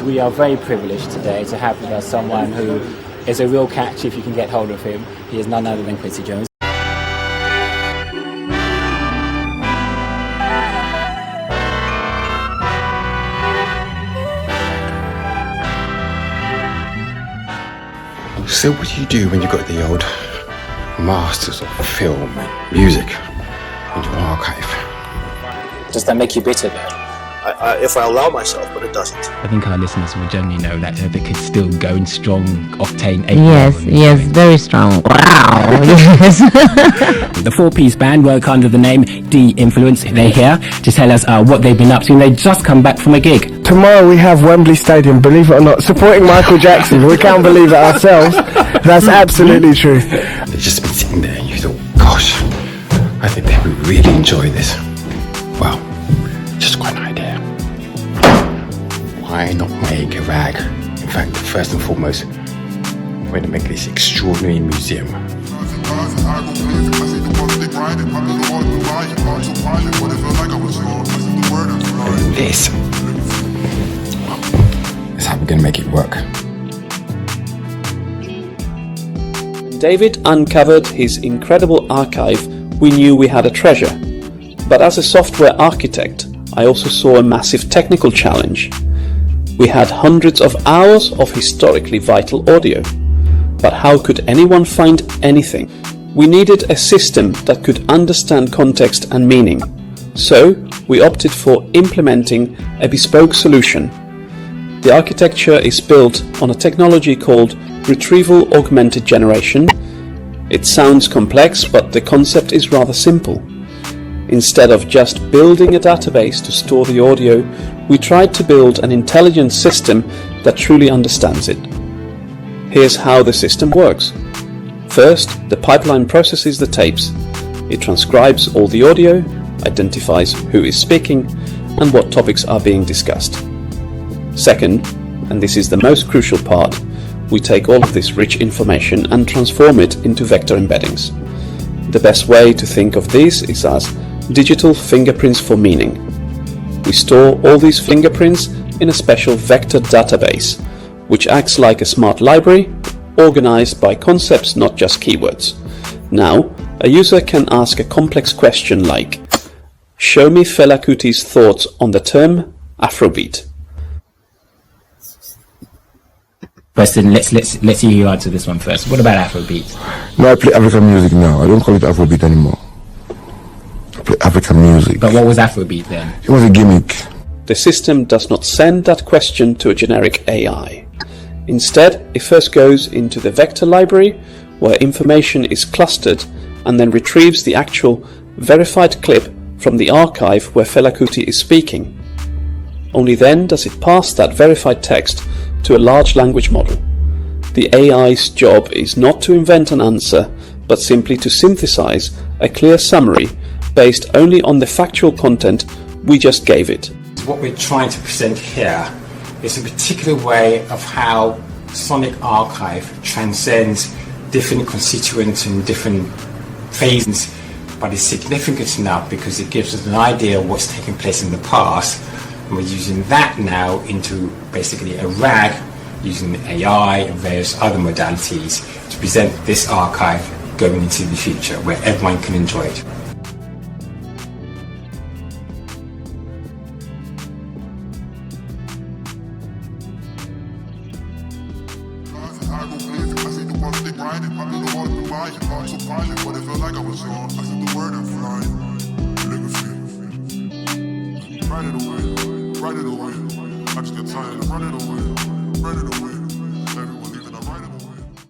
We are very privileged today to have with us someone who is a real catch if you can get hold of him. He is none other than Quincy Jones. So what do you do when you've got the old masters of film and music in your archive? Does that make you bitter though? If I allow myself, but it doesn't. I think our listeners will generally know that the kid's still going strong, Octane 8. Yes, very strong. Wow, yes. The four-piece band work under the name D-Influence. They're here to tell us what they've been up to, and they just come back from a gig. Tomorrow we have Wembley Stadium, believe it or not, supporting Michael Jackson. We can't believe it ourselves. That's absolutely true. They've just been sitting there and you thought, gosh, I think they would really enjoy this. Well, just got an idea. Why not make a rag? In fact, first and foremost, we're going to make this extraordinary museum. And this is how we're going to make it work. When David uncovered his incredible archive, we knew we had a treasure. But as a software architect, I also saw a massive technical challenge. We had hundreds of hours of historically vital audio. But how could anyone find anything? We needed a system that could understand context and meaning. So we opted for implementing a bespoke solution. The architecture is built on a technology called Retrieval Augmented Generation. It sounds complex, but the concept is rather simple. Instead of just building a database to store the audio, we tried to build an intelligent system that truly understands it. Here's how the system works. First, the pipeline processes the tapes. It transcribes all the audio, identifies who is speaking, and what topics are being discussed. Second, and this is the most crucial part, we take all of this rich information and transform it into vector embeddings. The best way to think of these is as digital fingerprints for meaning. We store all these fingerprints in a special vector database, which acts like a smart library, organized by concepts, not just keywords. Now, a user can ask a complex question like, show me Fela Kuti's thoughts on the term Afrobeat. Preston, let's hear you answer this one first. What about Afrobeat? No, I play African music now. I don't call it Afrobeat anymore. I play African music. But what was Afrobeat then? It was a gimmick. The system does not send that question to a generic AI. Instead, it first goes into the vector library, where information is clustered, and then retrieves the actual verified clip from the archive where Fela Kuti is speaking. Only then does it pass that verified text to a large language model. The AI's job is not to invent an answer, but simply to synthesize a clear summary based only on the factual content we just gave it. What we're trying to present here is a particular way of how Sonic Archive transcends different constituents and different phases, but it's significant enough because it gives us an idea of what's taken place in the past, and we're using that now into basically a RAG using AI and various other modalities to present this archive going into the future where everyone can enjoy it. Right it away, I just got tired of running away.